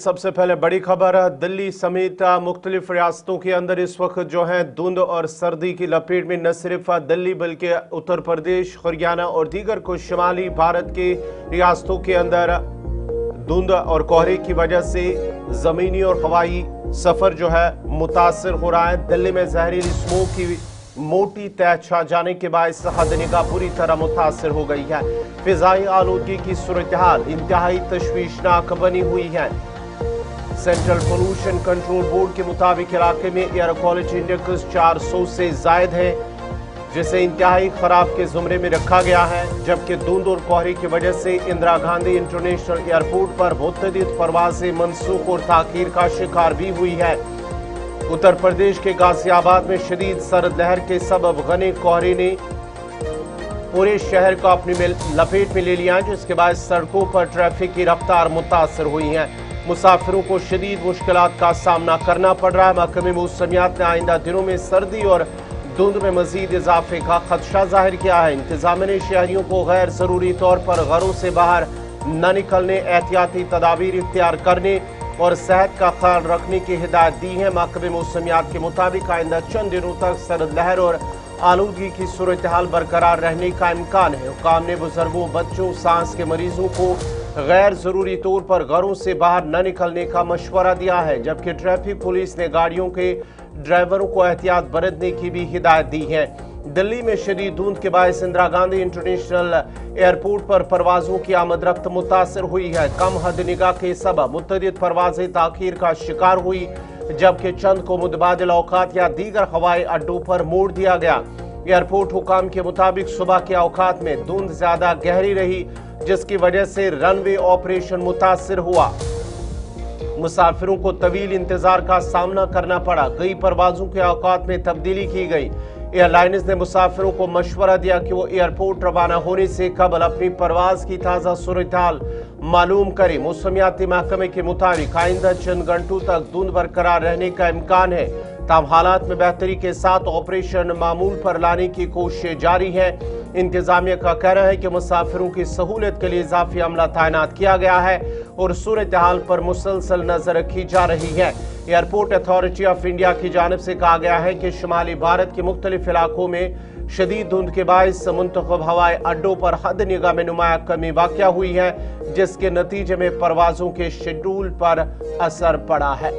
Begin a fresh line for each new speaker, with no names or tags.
सबसे पहले बड़ी खबर है। दिल्ली समेत मुख्तलिफ रियासतों के अंदर इस वक्त जो है धुंध और सर्दी की लपेट में न सिर्फ दिल्ली बल्कि उत्तर प्रदेश, हरियाणा और दीगर कुछ शुमाली भारत के रियासतों के अंदर धुंध और कोहरे की वजह से जमीनी और हवाई सफर जो है मुतासर हो रहा है। दिल्ली में जहरीली स्मोक की मोटी तह छा जाने के बायस हद निगाह पूरी तरह मुतासर हो गई है। फिजाई आलूदगी की सूरत हाल इंतहाई तशवीशनाक बनी हुई है। सेंट्रल पोल्यूशन कंट्रोल बोर्ड के मुताबिक इलाके में एयर क्वालिटी इंडेक्स 400 से जायद है, जिसे इंतहाई खराब के जुमरे में रखा गया है। जबकि धुंध और कोहरे की वजह से इंदिरा गांधी इंटरनेशनल एयरपोर्ट पर मुतअद्दिद परवाजें मनसूख और ताखीर का शिकार भी हुई है। उत्तर प्रदेश के गाजियाबाद में शदीद सर्द लहर के सबब घने कोहरे ने पूरे शहर को अपनी लपेट में ले लिया, जिसके बाद सड़कों पर ट्रैफिक की रफ्तार मुतासर हुई है। मुसाफिरों को शदीद मुश्किलात का सामना करना पड़ रहा है। महकमे मौसमियात ने आइंदा दिनों में सर्दी और धुंध में मजीद इजाफे का खदशा जाहिर किया है। इंतजामिया ने शहरियों को गैर जरूरी तौर पर घरों से बाहर न निकलने, एहतियाती तदाबीर इख्तियार करने और सेहत का ख्याल रखने की हिदायत दी है। महकमे मौसमियात के मुताबिक आइंदा चंद दिनों तक सर्द लहर और आलूदगी की सूरत हाल बरकरार रहने का इम्कान है। हुकाम ने बुजुर्गों, बच्चों, सांस के मरीजों को गैर जरूरी तौर पर घरों से बाहर न निकलने का मशवरा दिया है। जबकि ट्रैफिक पुलिस ने गाड़ियों के ड्राइवरों को एहतियात बरतने की भी हिदायत दी है। दिल्ली में शदीद धुंध के बायस इंदिरा गांधी इंटरनेशनल एयरपोर्ट पर परवाजों की आमदरफ्त मुतासर हुई है। कम हद निगाह के सबब मुतअद्दिद परवाजें ताखीर का शिकार हुई, जबकि चंद को मुतबादिल औकात या दीगर हवाई अड्डों पर मोड़ दिया गया। एयरपोर्ट हुकाम के मुताबिक सुबह के औकात में धुंध ज्यादा गहरी रही, जिसकी वजह से रनवे ऑपरेशन मुतासर हुआ। मुसाफिरों को तवील इंतजार का सामना करना पड़ा। कई परवाजों के औकात में तब्दीली की गई। एयरलाइंस ने मुसाफिरों को मशवरा दिया कि वो एयरपोर्ट रवाना होने से कबल अपनी परवाज की ताज़ा सूरत हाल मालूम करें। मौसमियाती महकमे के मुताबिक आइंदा चंद घंटों तक धुंध बरकरार रहने का इम्कान है। ताम हालात में बेहतरी के साथ ऑपरेशन मामूल पर लाने की कोशिशें जारी है। इंतजामिया का कहना है कि मुसाफिरों की सहूलत के लिए इजाफी अमला तैनात किया गया है और सूरत हाल पर मुसलसल नजर रखी जा रही है। एयरपोर्ट अथॉरिटी ऑफ इंडिया की जानिब से कहा गया है कि शुमाली भारत के मुख्तलिफ इलाकों में शदीद धुंध के बायस मुंतखब हवाई अड्डों पर हद निगाह में नुमाया कमी वाक़या हुई है, जिसके नतीजे में परवाजों के शेड्यूल पर असर पड़ा है।